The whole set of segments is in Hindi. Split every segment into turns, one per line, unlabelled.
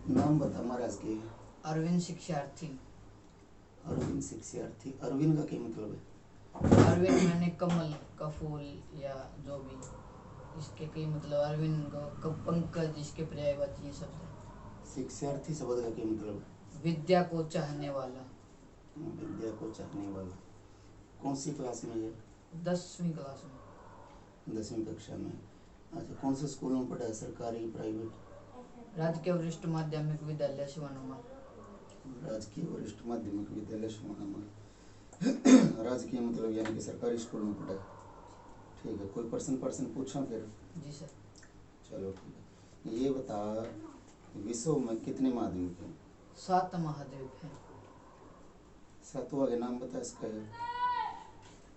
नाम बता महाराज के।
अरविंद शिक्षार्थी।
अरविंद शिक्षार्थी, अरविंद का क्या मतलब है?
अरविंद मैंने कमल का फूल या जो भी, इसके कई मतलब अरविंद का पंकज, इसके पर्यायवाची ये शब्द है।
शिक्षार्थी शब्द का क्या मतलब है?
विद्या को चाहने वाला।
विद्या को चाहने वाला। कौन सी क्लास में है?
10वीं क्लास में।
10वीं कक्षा में। अच्छा, कौन से स्कूल में पढ़ा है, सरकारी प्राइवेट?
राजकीय वरिष्ठ माध्यमिक विद्यालय शिवानुमा।
राजकीय वरिष्ठ माध्यमिक विद्यालय शिवानुमा। राजकीय मतलब यानी कि सरकारी स्कूल में पढ़ा है। ठीक है, कोई प्रश्न पूछा फिर?
जी सर।
चलो ठीक है, ये बता विश्व में कितने महाद्वीप हैं?
7 महाद्वीप हैं।
7वां के नाम बता इसका।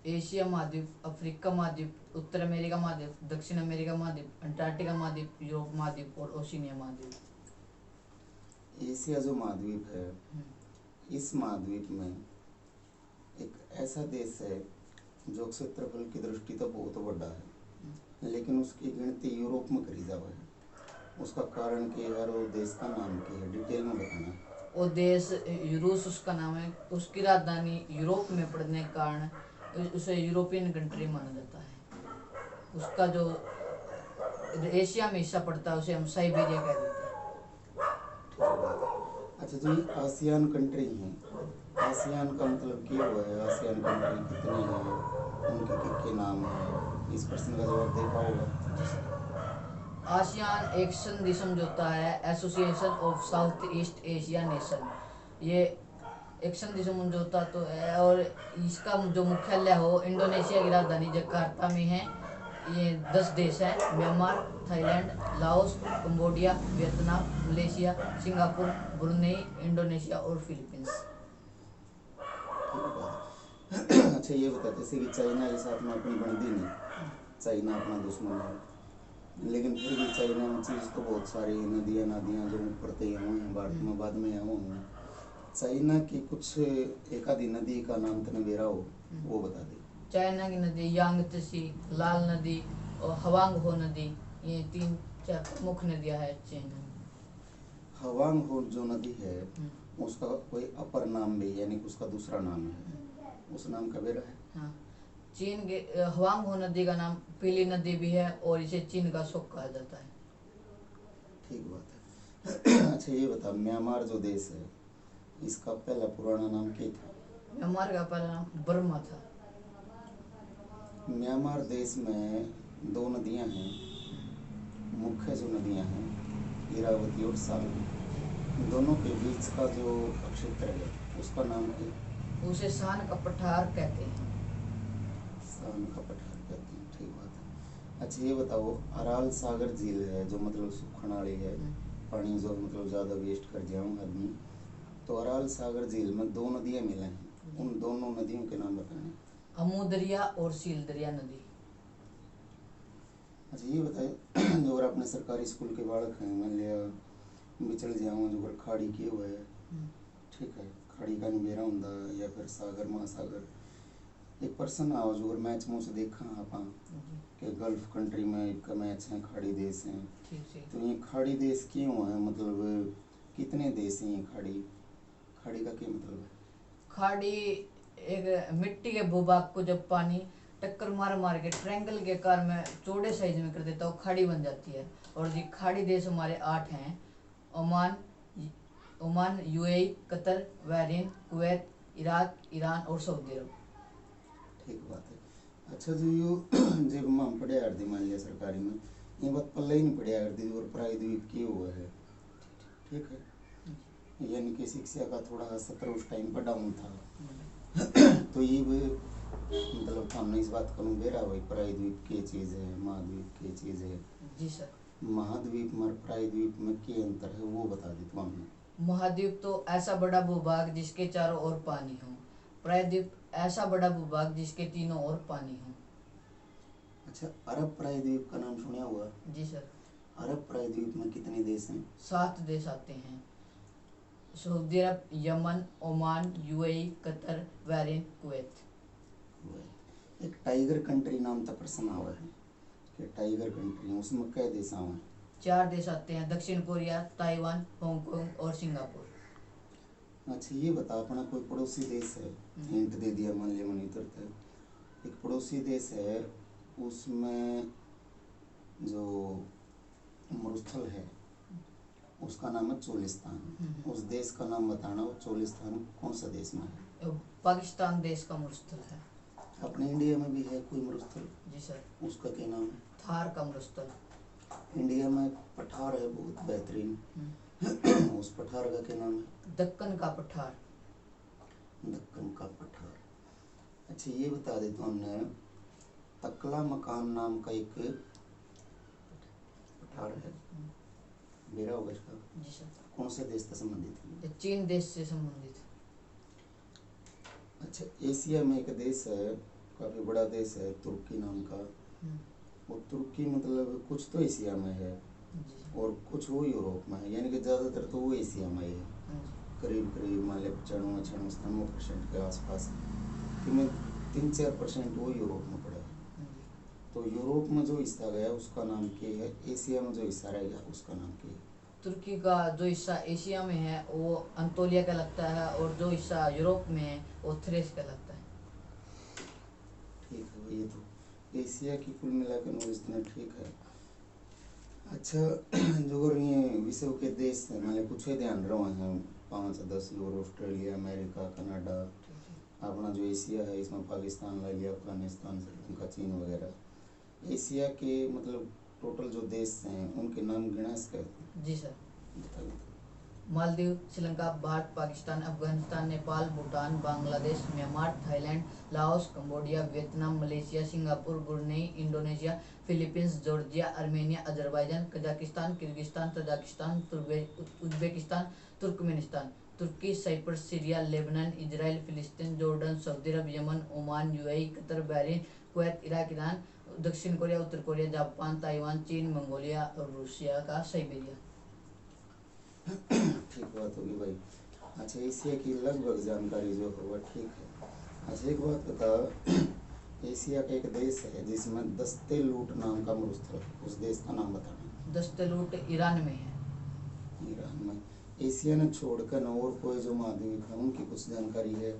एशिया महाद्वीप, अफ्रीका महाद्वीप, उत्तर अमेरिका महाद्वीप, दक्षिण अमेरिका महाद्वीप, अंटार्कटिका महाद्वीप, यूरोप महाद्वीप और ओशिनिया महाद्वीप।
एशिया जो महाद्वीप है, इस महाद्वीप में एक ऐसा देश है जो क्षेत्रफल की दृष्टि तो बहुत बड़ा है, लेकिन उसकी गिनती यूरोप में करी जावा है। उसका कारण क्या है और वो देश का नाम क्या है, डिटेल में बताना।
वो देश रूस उसका नाम है। उसकी राजधानी यूरोप में पड़ने के कारण उसे यूरोपियन कंट्री माना जाता है। उसका जो एशिया में हिस्सा पड़ता है उसे हम साइबेरिया कह देते हैं।
अच्छा, जो ये आसियान कंट्री हैं, आसियान का मतलब क्या हुआ है? आसियान कंट्री कितनी हैं, उनके क्या नाम है? इस प्रश्न का जवाब दे पाओगे?
आसियान एक संधि समझौता है, association of south east Asia nation. ये एक संधि समझौता तो है और इसका जो मुख्यालय हो इंडोनेशिया की राजधानी जकार्ता में है। ये 10 देश हैं: Myanmar, Thailand, Laos, Cambodia, Vietnam, Malaysia, Singapore, Brunei, Indonesia और फिलीपींस।
अच्छा, ये बता, जैसे कि चाइना के साथ में अपनी बनती नहीं, चाइना अपना दुश्मन है, लेकिन फिर भी चाइना में चीज़ तो बहुत सारी नदियाँ जो ऊपर तय हुए हैं, बाद में यहाँ हुए हैं। चाइना की कुछ एक आधी नदी का नाम तने बेरा हो, वो बता दे।
चाइना की नदी यांगत्से, लाल नदी और हवांग हो नदी, ये 3-4 प्रमुख नदियां हैं चाइना में।
हवांग हो जो नदी है उसका कोई अपर नाम भी यानी कि उसका दूसरा नाम है, उस नाम का बेरा है?
हाँ, चीन के हवांग हो नदी का नाम पीली नदी भी है और इसे चीन का शोक कहा जाता है।
ठीक बात है। अच्छा, ये बता, म्यांमार जो देश है इसका पहला पुराना नाम क्या था?
म्यांमार का पहला नाम बर्मा था।
म्यांमार देश में 2 नदियां हैं, मुख्य जो नदियां हैं इरावती और सालवी। दोनों के बीच का जो क्षेत्र है उसका नाम है?
उसे सान का पठार कहते हैं।
सान का पठार कहते हैं, ठीक बात है। अच्छा, ये बताओ, अराल सागर झील है जो मतलब सुखन वाली है, पानी जो मतलब ज़्यादा वेस्ट कर जाऊँ आदमी, तो अराल सागर झील में 2 नदियाँ मिले हैं, उन दोनों नदियों के नाम बताएं।
अमू दरिया और सील दरिया नदी।
अच्छा, ये बताए, जो अगर अपने सरकारी स्कूल के बालक हैं, मान लिया बिचड़ जाऊँ जो अगर खाड़ी किए हुए है, ठीक है, खाड़ी का निबेरा होंदा या फिर सागर महासागर, एक पर्सन आओ जो अगर मैच मुँह से देखा आप कि गल्फ कंट्री में एक मैच है, खाड़ी देश हैं, तो ये खाड़ी देश क्यों है, मतलब कितने देश हैं ये खाड़ी? खाड़ी का क्या मतलब है?
खाड़ी एक मिट्टी के भूभाग को जब पानी टक्कर मार के ट्रायंगल के आकार में चौड़े साइज में कर देता है, वो खाड़ी बन जाती है। और ये खाड़ी देश हमारे 8 हैं: Oman, UAE, Qatar, Bahrain, Kuwait, Iraq, Iran और सऊदी अरब।
ठीक बात है। अच्छा, जो यो जब हम पढ़िया कर दी मान लिया सरकारी में, ये बात पल्ले ही नहीं पढ़िया कर दी और प्रायद्वीप की हुआ है, ठीक है, यानी कि शिक्षा का थोड़ा सत्र उस टाइम पर डाउन था। तो ये मतलब हमने इस बात को बेरा हुई प्रायद्वीप की चीज़ है, महाद्वीप की चीज़ है।
जी सर।
महाद्वीप में प्रायद्वीप में क्या अंतर है वो बता दी तो हमने।
महाद्वीप तो ऐसा बड़ा भूभाग जिसके चारों ओर पानी हो। प्रायद्वीप ऐसा बड़ा भूभाग जिसके तीनों ओर पानी हो।
अच्छा, अरब प्रायद्वीप का नाम सुना हुआ?
जी सर।
अरब प्रायद्वीप में कितने देश हैं?
7 देश आते हैं: Saudi Arab, Yemen, Oman, UAE, Qatar, Bahrain, Kuwait.
एक टाइगर कंट्री नाम का प्रश्न आवा है कि टाइगर कंट्री उसमें कई देश आवे हैं?
4 देश आते हैं, दक्षिण कोरिया, ताइवान, हांगकांग और सिंगापुर।
अच्छा ये बता, अपना कोई पड़ोसी देश है, हिंट दे दिया मान लिया मन इधर है, एक पड़ोसी देश है, उसमें जो मरुस्थल है उसका नाम है चोलिस्तान। उस देश का नाम बताना, वो चोलिस्तान कौन सा देश में है?
पाकिस्तान देश का मरुस्थल है।
अपने इंडिया में भी है कोई मरुस्थल?
जी सर।
उसका क्या नाम है?
थार का मरुस्थल।
इंडिया में पठार है बहुत बेहतरीन, उस पठार का क्या नाम है?
दक्कन का पठार।
दक्कन का पठार। अच्छा ये बता देता हूँ, हमने तकला मकान नाम का एक पठार है, बेरा होगा इसका।
जी सर।
कौन से देश से संबंधित है?
ये चीन देश से संबंधित है।
अच्छा एशिया में एक देश है, काफी बड़ा देश है, तुर्की नाम का। वो तुर्की मतलब कुछ तो एशिया में है और कुछ वो यूरोप में है, यानी कि ज़्यादातर तो वो एशिया में ही है। करीब करीब मान लिया 95-96% के आसपास, कि 3-4% वो यूरोप में पड़ा है। तो यूरोप में जो हिस्सा गया उसका नाम क्या है? एशिया में जो हिस्सा रह गया उसका नाम क्या है?
तुर्की का जो हिस्सा एशिया में है वो अंतोलिया कहलाता है, और जो हिस्सा यूरोप में है वो थ्रेस कहलाता है।
ठीक है, ये तो एशिया की कुल मिलाकर नॉलेज इतना ठीक है। अच्छा जो अगर ये विश्व के देश हैं, मान लिया कुछ ही ध्यान रहे हैं 5-10 यूरो, ऑस्ट्रेलिया, अमेरिका, कनाडा, अपना जो एशिया है इसमें पाकिस्तान ला लिया, अफगानिस्तान, श्रीलंका, चीन वगैरह। एशिया के मतलब टोटल जो देश हैं उनके नाम गिना इसका?
जी सर।
बता बता।
Maldives, Sri Lanka, Bharat, Pakistan, Afghanistan, Nepal, Bhutan, Bangladesh, Myanmar, Thailand, Laos, Cambodia, Vietnam, Malaysia, Singapore, Brunei, Indonesia, Philippines, Georgia, Armenia, Azerbaijan, Kazakhstan, Kyrgyzstan, Tajikistan, Uzbekistan, Turkmenistan, तुर्की, साइप्रस, सीरिया, लेबनान, इजराइल, फिलिस्तीन, Jordan, Saudi Arab, Yemen, Oman, UAE, Qatar, Bahrain, Kuwait, Iraq, Iran, दक्षिण कोरिया, उत्तर कोरिया, जापान, ताइवान, चीन, मंगोलिया और रूसिया का साइबेरिया।
ठीक बात होगी भाई। अच्छा एशिया की लगभग जानकारी जो है वह ठीक है। अच्छा एक बात बता, एशिया का एक देश है जिसमें दस्तेलूट नाम का मरुस्थल है, उस देश का नाम बताना।
दस्तेलूट ईरान में है।
ईरान में। एशिया ने छोड़कर और कोई जो महाद्वीप है उनकी कुछ जानकारी है?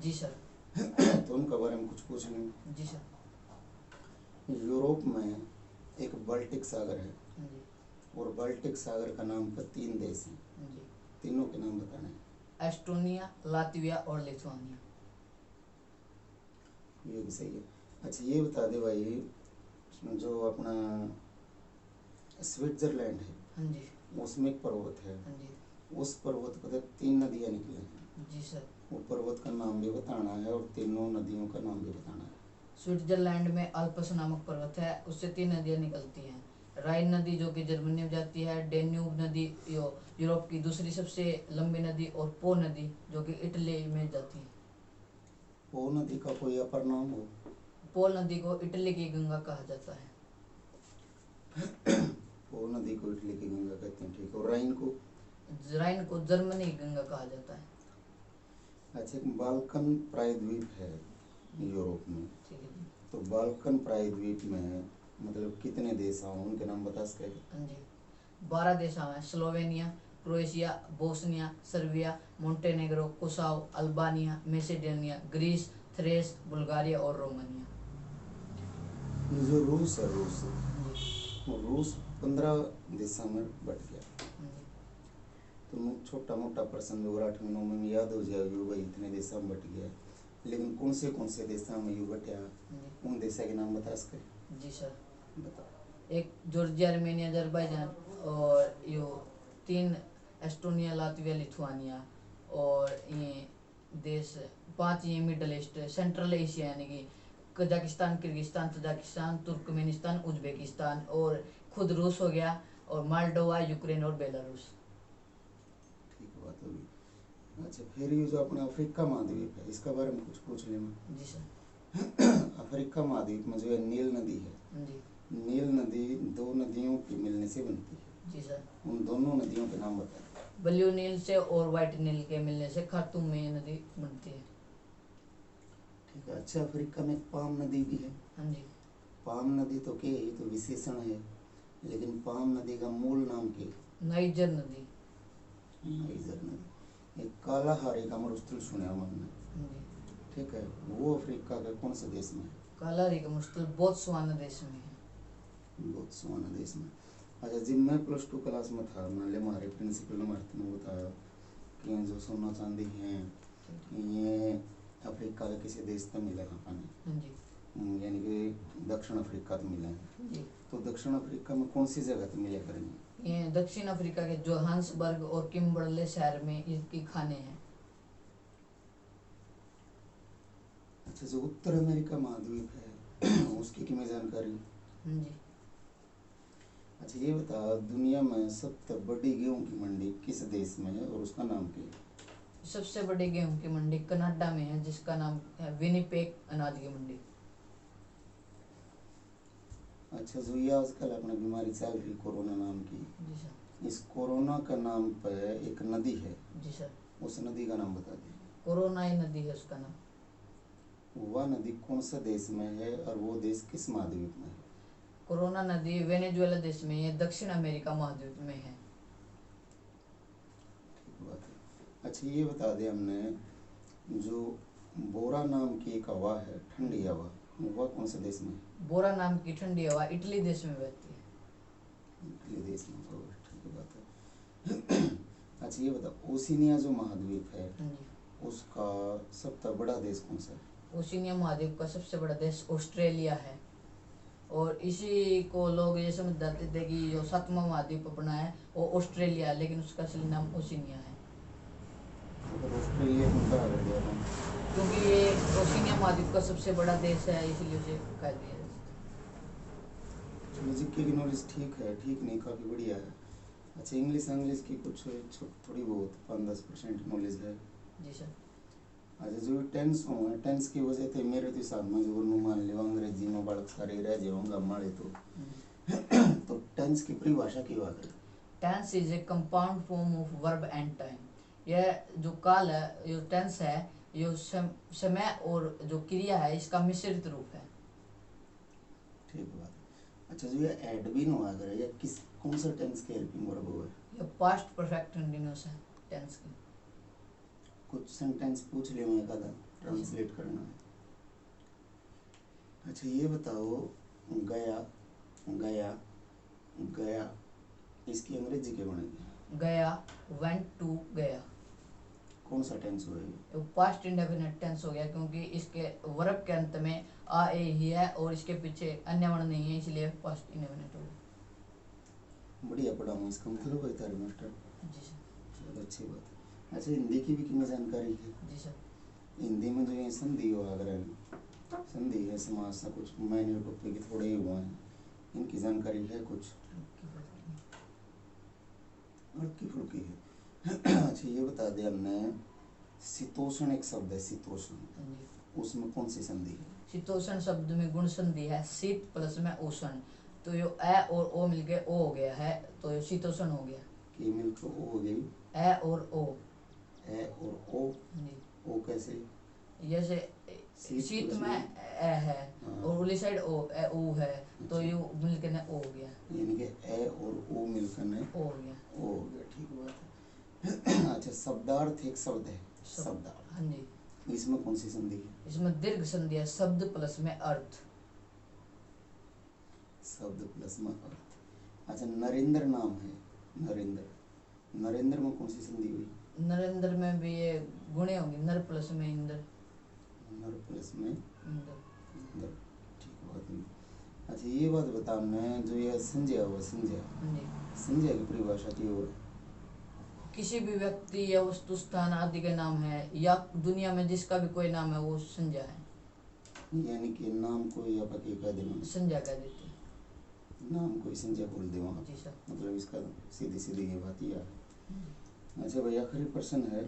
जी सर।
तो उनके बारे में कुछ पूछ लें।
जी सर।
यूरोप में एक बाल्टिक सागर है,
जी।
और बाल्टिक सागर का नाम पर 3 देश हैं,
जी।
तीनों के नाम बताना है।
एस्टोनिया, लातविया और लिथुआनिया।
ये भी सही है। अच्छा ये बता दे भाई, जो अपना स्विट्जरलैंड है,
हाँ जी।
उसमें एक पर्वत है,
हाँ जी।
उस पर्वत पर 3 नदियाँ निकली हैं।
जी सर।
वो पर्वत का नाम भी बताना है और तीनों नदियों का नाम भी बताना है।
स्विट्जरलैंड में अल्प्स नामक पर्वत है, उससे 3 नदियाँ निकलती हैं। राइन नदी जो कि जर्मनी में जाती है, डेन्यूब नदी यूरोप की दूसरी सबसे लंबी नदी, और पो नदी जो कि इटली में जाती है।
वो नदी का कोई अपर नाम हो?
पो नदी को इटली की गंगा कहा जाता है।
वो नदी को इटली की गंगा कहते हैं, ठीक है। और राइन को?
राइन को जर्मनी की गंगा कहा जाता है।
अच्छा एक बाल्कन प्रायद्वीप है यूरोप में,
ठीक है जी।
तो बाल्कन प्रायद्वीप में मतलब कितने देश हैं, उनके नाम बता सके?
हाँ जी। 12 देश हैं, Slovenia, Croatia, Bosnia, Serbia, Montenegro, Kosovo, Albania, Macedonia, Greece, Thrace, Bulgaria और रोमानिया।
ये जो रूस है, रूस
जी।
वो रूस 15 देशों में बट गया।
हाँ जी।
तो छोटा मोटा प्रश्न जो 8वें 9वें में याद हो जाएगी भाई, इतने देशों में बट गया, लेकिन कौन से देशों में यू बटा,
जी।
उन देशों के नाम बता सके?
जी सर।
बता।
एक जॉर्जिया, आर्मेनिया, अजरबैजान, और यो 3 एस्टोनिया, लातविया, लिथुआनिया, और ये देश 5 ये मिडल ईस्ट सेंट्रल एशिया यानी कि Kazakhstan, Kyrgyzstan, Tajikistan, Turkmenistan, Uzbekistan, और खुद रूस हो गया, और मालडोवा, यूक्रेन और बेलारूस।
ठीक बात होगी। अच्छा फिर ये जो अपना अफ्रीका महाद्वीप है इसका बारे में कुछ पूछ लेना।
जी सर।
अफ्रीका महाद्वीप में जो है नील नदी है,
जी।
नील नदी 2 नदियों के मिलने से बनती है,
जी सर।
उन दोनों नदियों के नाम बता।
ब्लू नील से और व्हाइट नील के मिलने से खार्तूम में ये नदी बनती है।
ठीक है। अच्छा अफ्रीका में पाम नदी भी है।
हाँ जी।
पाम नदी तो क्या है, ये तो विशेषण है, लेकिन पाम नदी का मूल नाम क्या है?
नाइजर नदी।
नाइजर नदी। एक काला हारे का मरुस्थल सुना हमने,
जी।
ठीक है, वो अफ्रीका के कौन से देश में है?
काला री का मुश्किल बोत्सवाना देश में है।
बोत्सवाना देश में। अच्छा, जब मैं +2 क्लास में था, मान लिया हमारे प्रिंसिपल ने बताया कि जो सोना चांदी है ये अफ्रीका के किसी देश में मिला है पानी,
जी।
यानी कि दक्षिण अफ्रीका तो मिला है।
जी।
तो दक्षिण अफ्रीका में कौन सी जगह तो मिला करेंगे?
ये दक्षिण अफ्रीका के जोहान्सबर्ग और किम्बरले शहर में इसकी खाने हैं।
अच्छा, जो उत्तर अमेरिका महाद्वीप है उसकी कितनी जानकारी?
जी।
अच्छा, ये बता, दुनिया में सबसे बड़ी गेहूं की मंडी किस देश में है और उसका नाम क्या है?
सबसे बड़ी गेहूं की मंडी कनाडा में है, जिसका नाम है विनिपेग अनाज की मंडी।
अच्छा, जो ये आजकल अपना बीमारी चल रही कोरोना नाम की,
जी सर।
इस कोरोना का नाम पे एक नदी है,
जी सर।
उस नदी का नाम बता दीजिए।
कोरोना ही नदी है उसका नाम।
वह नदी कौन सा देश में है और वो देश किस महाद्वीप में है?
कोरोना नदी वेनेजुएला देश में है, दक्षिण अमेरिका महाद्वीप में है।
ठीक बात है। अच्छा, ये बता दें हमने, जो बोरा नाम की एक हवा है, ठंडी हवा, वह कौन से देश में है?
बोरा नाम की ठंडी हवा इटली देश में बहती है।
इटली देश में होगा, ठीक बात है। अच्छा, ये बता, ओशिनिया जो महाद्वीप है
जी।
उसका सबसे बड़ा देश कौन सा है?
ओशिनिया महाद्वीप का सबसे बड़ा देश ऑस्ट्रेलिया है, और इसी को लोग ये समझ जाते थे कि जो 7वां महाद्वीप अपना है वो ऑस्ट्रेलिया है, लेकिन उसका असली नाम ओशिनिया है।
तो ऑस्ट्रेलिया में कहा कर दिया था?
क्योंकि ये ओशिनिया महाद्वीप का सबसे बड़ा देश है, इसलिए उसे कह दिया जाता है।
चलो, जीके की नॉलेज ठीक है, ठीक नहीं, काफ़ी बढ़िया है। अच्छा, इंग्लिश की कुछ थोड़ी बहुत 5-10% नॉलेज है।
जी सर।
अच्छा, जो टेंस हो, टेंस की वजह से मेरे तो हिसाब में जो मान लो अंग्रेजी में बालक सारे रह जाऊँगा हमारे तो टेंस की परिभाषा की बात है?
Tense is a compound form of verb and time. यह जो काल है, जो टेंस है, ये समय और जो क्रिया है इसका मिश्रित रूप है।
ठीक बात है। अच्छा, जो ये एड बीन हुआ करे, या किस कौन सा टेंस के हेल्पिंग वर्ब हुआ है?
ये पास्ट परफेक्ट कंटीन्यूअस है टेंस की।
कुछ सेंटेंस पूछ लिया मैं, कहा ट्रांसलेट करना है। अच्छा, ये बताओ, गया गया गया इसकी अंग्रेजी क्या बनेगी?
गया, वेंट टू गया।
कौन सा टेंस हुआ है?
तो पास्ट इंडेफिनिट टेंस हो गया, क्योंकि इसके वर्ब के अंत में आ ए ही है और इसके पीछे अन्य वर्ण नहीं है, इसलिए पास्ट इंडेफिनिट हो गया।
बढ़िया पढ़ा हूँ, इसका मतलब कोई तारी मास्टर।
जी सर।
चलो, अच्छी बात है। अच्छा, हिंदी की भी कितनी जानकारी है?
जी सर।
हिंदी में जो ये संधि हो, अगर संधि है, समास सा कुछ माइनर टॉपिक थोड़े ही हुए हैं, इनकी जानकारी है कुछ? हल्की फुल्की है। अच्छा, ये बता दें हमने, शीतोष्ण एक शब्द है, शीतोष्ण, उसमें कौन सी संधि है?
शीतोष्ण शब्द में गुण संधि है, शीत प्लस में ओषण, तो ये ए और ओ मिलके ओ हो गया है, तो ये शीतोष्ण हो गया।
कि मिलकर ओ हो गई?
ए और ओ।
ए और ओ?
जी।
ओ कैसे?
जैसे शीत में ए है और उली साइड ओ ए ऊ है, तो ये मिलकर ने ओ हो गया,
यानी कि ए और ओ मिलकर ने
ओ हो गया।
ओ हो गया, ठीक बात है। अच्छा, शब्दार्थ एक शब्द है, शब्दार्थ।
हाँ जी।
इसमें कौन सी संधि है?
इसमें दीर्घ संधि है, शब्द प्लस में अर्थ।
शब्द प्लस में अर्थ। अच्छा, नरेंद्र नाम है, नरेंद्र, नरेंद्र में कौन सी संधि हुई?
नरेंद्र में भी ये गुणे होंगे, नर प्लस में इंद्र।
नर प्लस में
इंद्र।
इंद्र, ठीक बात है। अच्छा, ये बात बता हमने, जो ये संज्ञा हुआ, संज्ञा,
हाँ जी।
संज्ञा की परिभाषा की हो?
किसी भी व्यक्ति या वस्तु स्थान आदि के नाम है, या दुनिया में जिसका भी कोई नाम है वो संज्ञा है।
यानी कि नाम को या पति कह देना,
संज्ञा कह देते हैं।
नाम कोई संज्ञा बोल दे वहाँ,
जी सर।
मतलब इसका सीधी सीधी ये बात ही है। अच्छा भाई, आखिरी प्रश्न है,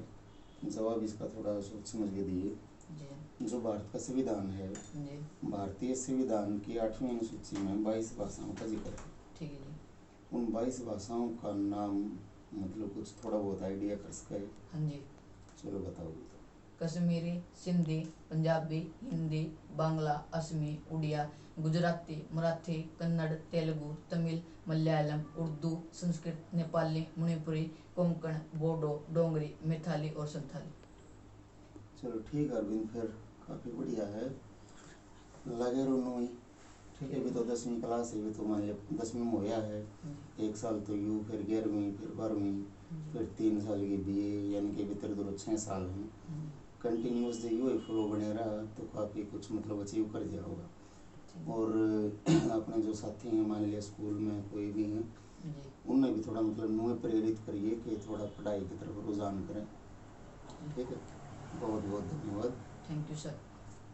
जवाब इसका थोड़ा सोच समझ के दिए।
जी।
जो भारत का संविधान है,
जी।
भारतीय संविधान की 8वीं अनुसूची में 22 भाषाओं का जिक्र है।
ठीक है जी।
उन 22 भाषाओं का नाम मतलब कुछ थोड़ा बहुत आइडिया कर सके?
हाँ जी।
चलो बताओ।
कश्मीरी, सिंधी, पंजाबी, हिंदी, बांग्ला, असमी, उड़िया, गुजराती, मराठी, कन्नड़, तेलुगु, तमिल, मलयालम, उर्दू, संस्कृत, नेपाली, मणिपुरी, कोंकण, बोडो, डोंगरी, मैथिली और संथाली।
चलो ठीक है अरविंद, फिर काफ़ी बढ़िया है, लगे रहो ही। ठीक है, अभी तो 10वीं क्लास है, अभी तो मान लिया 10वीं में होया है, 1 साल तो यू, फिर 11वीं, फिर 12वीं, फिर 3 साल की बीए, यानी कि भीतर दो 6 साल हैं। कंटिन्यूस जो यू फ्लो बने रहा तो काफ़ी कुछ मतलब अचीव कर दिया होगा। और अपने जो साथी हैं मान लिया स्कूल में कोई भी हैं, उन्हें भी थोड़ा मतलब नुए प्रेरित करिए कि थोड़ा पढ़ाई की तरफ रुझान करें। ठीक है, बहुत बहुत धन्यवाद।
Thank you sir.